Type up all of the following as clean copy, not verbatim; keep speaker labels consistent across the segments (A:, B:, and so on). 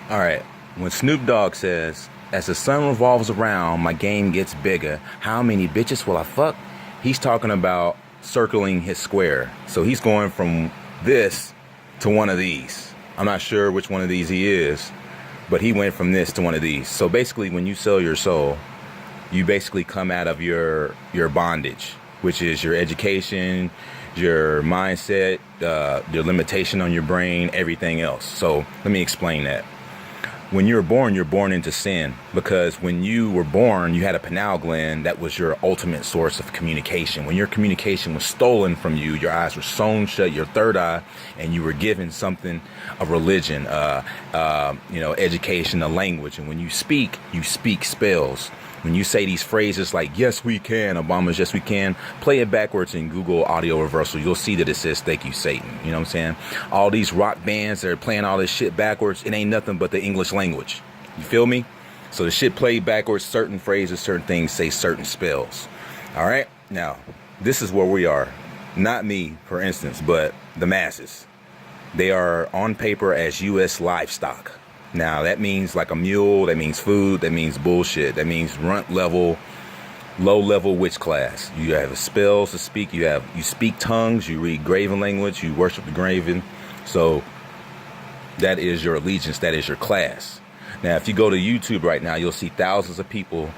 A: All right. When Snoop Dogg says, as the sun revolves around, my game gets bigger. How many bitches will I fuck? He's talking about circling his square. So he's going from this to one of these. I'm not sure which one of these he is, but he went from this to one of these. So basically, when you sell your soul, you basically come out of your bondage, which is your education, your mindset, your limitation on your brain, everything else. So let me explain that. When you're born into sin, because when you were born, you had a pineal gland that was your ultimate source of communication. When your communication was stolen from you, your eyes were sewn shut, your third eye, and you were given something, a religion, education, a language. And when you speak spells. When you say these phrases like, yes, we can, Obama's yes, we can, play it backwards in Google audio reversal. You'll see that it says, thank you, Satan. You know what I'm saying? All these rock bands that are playing all this shit backwards, it ain't nothing but the English language. You feel me? So the shit played backwards, certain phrases, certain things say certain spells. All right? Now, this is where we are. Not me, for instance, but the masses. They are on paper as U.S. livestock. Now, that means like a mule, that means food, that means bullshit, that means runt level, low level witch class. You have spells to speak, you speak tongues, you read graven language, you worship the graven. So that is your allegiance, that is your class. Now, if you go to YouTube right now, you'll see thousands of people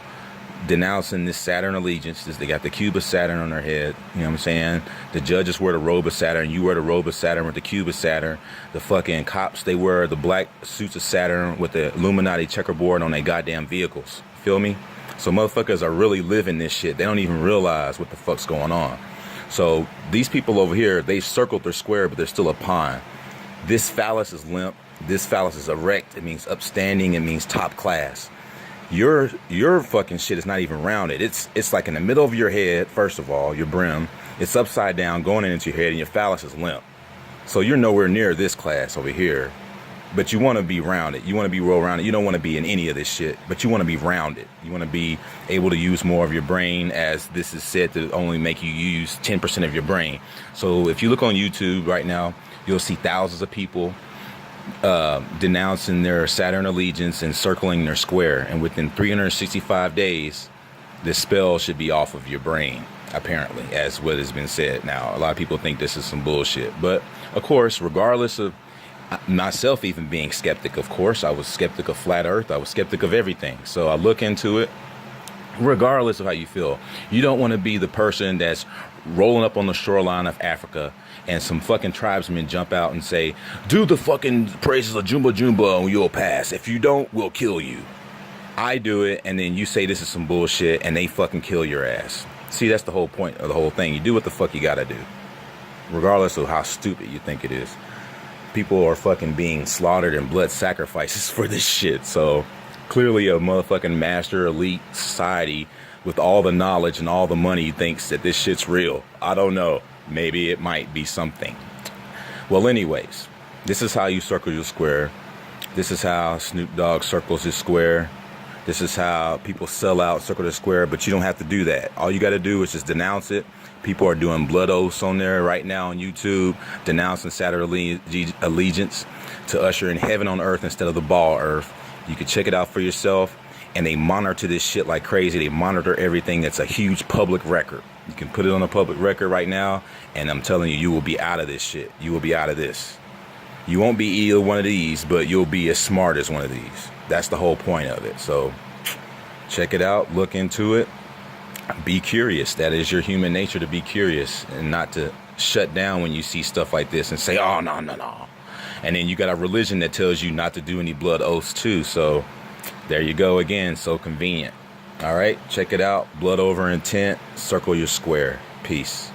A: denouncing this Saturn allegiance. They got the cube of Saturn on their head. You know what I'm saying? The judges wear the robe of Saturn. You wear the robe of Saturn with the cube of Saturn. The fucking cops, they wear the black suits of Saturn with the Illuminati checkerboard on their goddamn vehicles. Feel me? So motherfuckers are really living this shit. They don't even realize what the fuck's going on. So these people over here, they circled their square, but they're still a pawn. This phallus is limp. This phallus is erect. It means upstanding. It means top class. Your fucking shit is not even rounded. It's like in the middle of your head, first of all, your brim. It's upside down, going into your head, and your phallus is limp. So you're nowhere near this class over here. But you want to be rounded. You want to be well-rounded. You don't want to be in any of this shit, but you want to be rounded. You want to be able to use more of your brain, as this is said to only make you use 10% of your brain. So if you look on YouTube right now, you'll see thousands of people denouncing their Saturn allegiance and circling their square, and within 365 days this spell should be off of your brain, apparently, as what has been said. Now, a lot of people think this is some bullshit, but of course, regardless of myself even being skeptic, of course I was skeptic of flat earth, I was skeptic of everything, so I look into it. Regardless of how you feel, you don't want to be the person that's rolling up on the shoreline of Africa and some fucking tribesmen jump out and say, do the fucking praises of Jumba Jumba and you'll pass. If you don't, we'll kill you. I do it, and then you say this is some bullshit, and they fucking kill your ass. See, that's the whole point of the whole thing. You do what the fuck you gotta do, regardless of how stupid you think it is. People are fucking being slaughtered and blood sacrifices for this shit. So clearly a motherfucking master elite society with all the knowledge and all the money thinks that this shit's real. I don't know. Maybe it might be something. Well, anyways, this is how you circle your square. This is how Snoop Dogg circles his square. This is how people sell out, circle the square, but you don't have to do that. All you got to do is just denounce it. People are doing blood oaths on there right now on YouTube, denouncing Saturn allegiance to usher in heaven on earth instead of the ball earth. You can check it out for yourself. And they monitor this shit like crazy. They monitor everything. That's a huge public record. You can put it on a public record right now, and I'm telling you, you will be out of this shit. You will be out of this. You won't be either one of these, but you'll be as smart as one of these. That's the whole point of it. So check it out. Look into it. Be curious. That is your human nature, to be curious and not to shut down when you see stuff like this and say, oh, no. And then you got a religion that tells you not to do any blood oaths too. So there you go again. So convenient. All right. Check it out. Blood over intent. Circle your square. Peace.